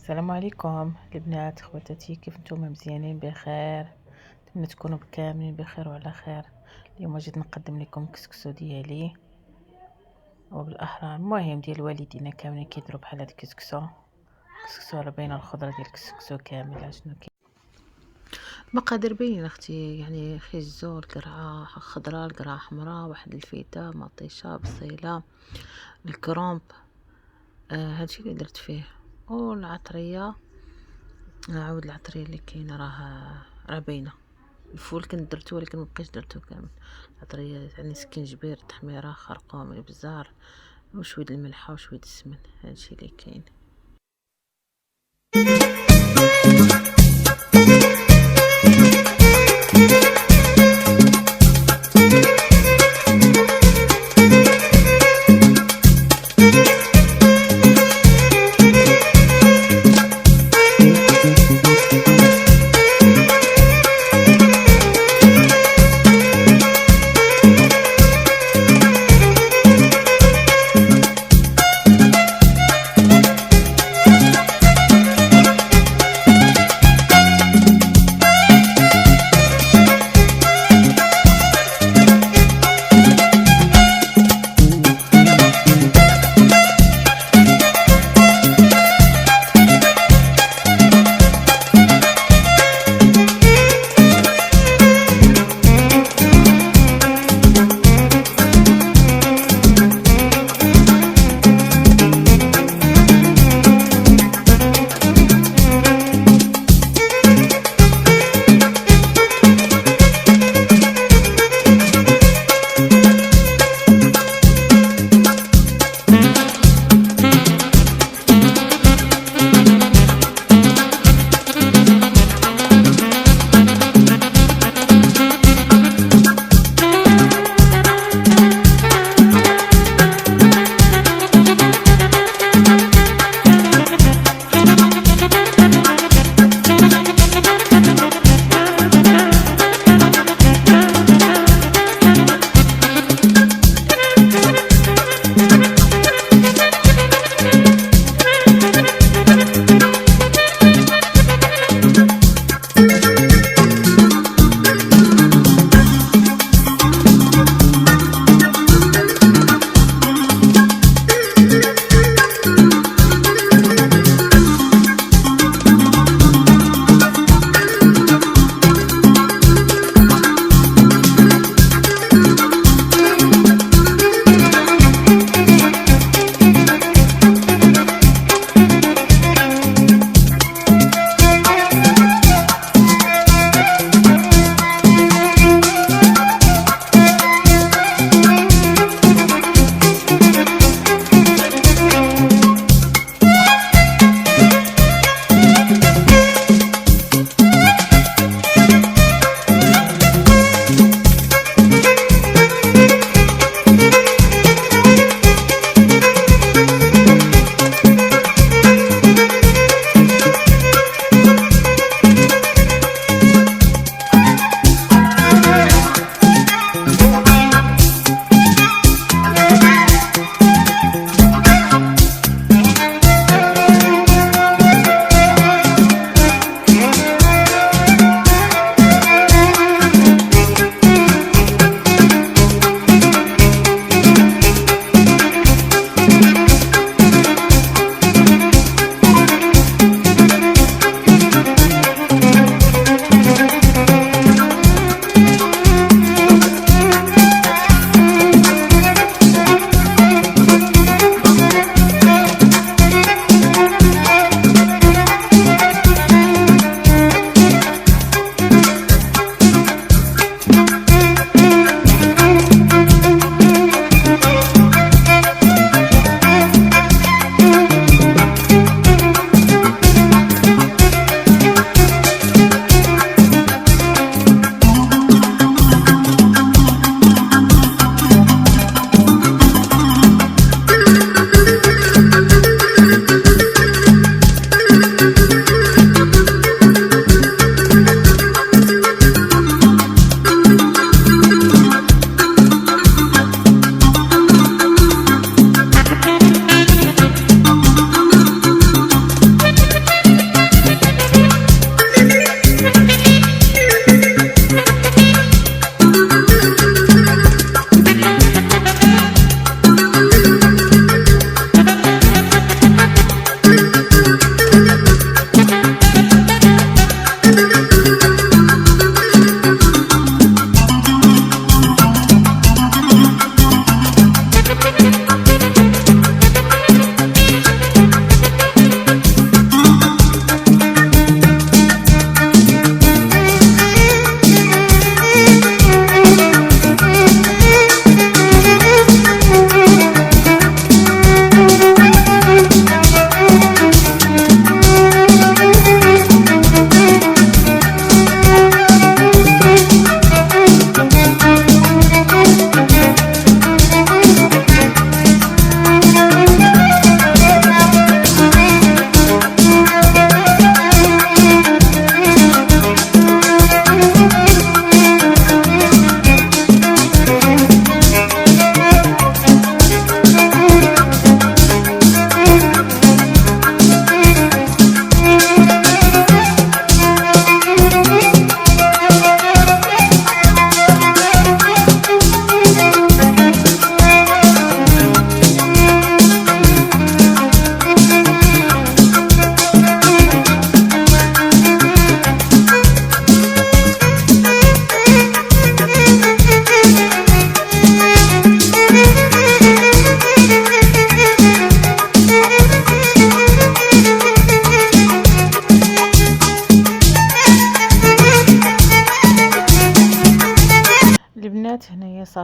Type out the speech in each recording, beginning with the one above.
السلام عليكم البنات خواتاتي، كيف نتوما؟ مزيانين بخير؟ نتمنى تكونوا كاملين بخير وعلى خير. اليوم جيت نقدم لكم كسكسو ديالي وبالاحرى المهم ديال والدينا كاملين كيديروا بحال هاد الكسكسو. راه باينه الخضره ديال الكسكسو كامله شنو كاين. المقادير باينه اختي، يعني خيزو، القرعه خضراء، القرعه حمراء، واحد الفيته، مطيشه، بصيله، الكرومب، هادشي اللي درت فيه، والعطريه. عاود العطريه اللي كاينه راه باينه. الفول كنت درتو ولكن مبقيتش درتو كامل. العطريه يعني سكينجبير، تحميره، خرقوم، الابزار، وشويه الملحه وشويه السمن. هادشي اللي كاين.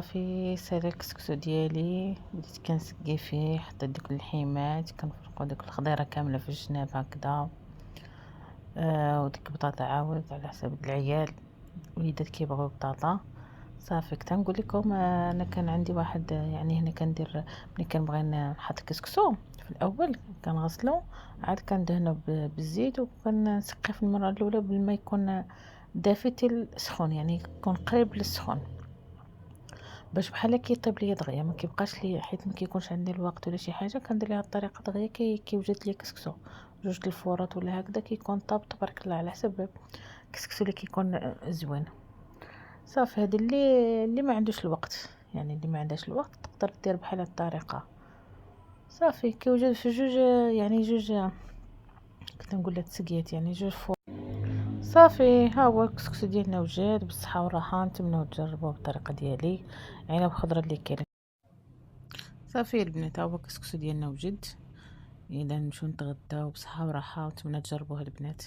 صافي سالي الكسكسو ديالي، بديت كنسقي فيه، حطيت ديك اللحيمات، كنفرقو ديك الخضيره كامله في الجناب هكذا. وديك البطاطا عاود على حسب العيال، وليدات كيبغيو بطاطا. صافي كنت نقول لكم انا كان عندي واحد، يعني هنا كندير ملي كنبغي نحط الكسكسو في الاول كنغسلو، عاد كندهنو بالزيت، وكنسقيه في المره الاولى بالماء يكون دافي حتى سخون، يعني يكون قريب للسخون، باش بحال كيطيب ليا دغيا، ما كيبقاش لي حيت ما كيكونش عندي الوقت ولا شي حاجه، كندير ليها الطريقه دغيا كيوجد ليا كسكسو جوج د الفورات ولا هكذا، كيكون طاب تبارك الله على حسب الكسكسو اللي كيكون زوين. صافي هادي اللي ما عندوش الوقت، يعني اللي ما عندهاش الوقت تقدر دير بحال هاد الطريقه. صافي كيوجد في جوج، يعني جوج كنت نقول لك تسقيات، يعني جوج فوق. صافي ها هو الكسكسو ديالنا وجد بالصحه والراحه، نتمنوا تجربوه بالطريقه ديالي، عنب خضره اللي كاين. صافي البنات ها هو الكسكسو ديالنا وجد، اذا نمشيو نتغداو بصحه وراحه، ونتمنى تجربوه البنات.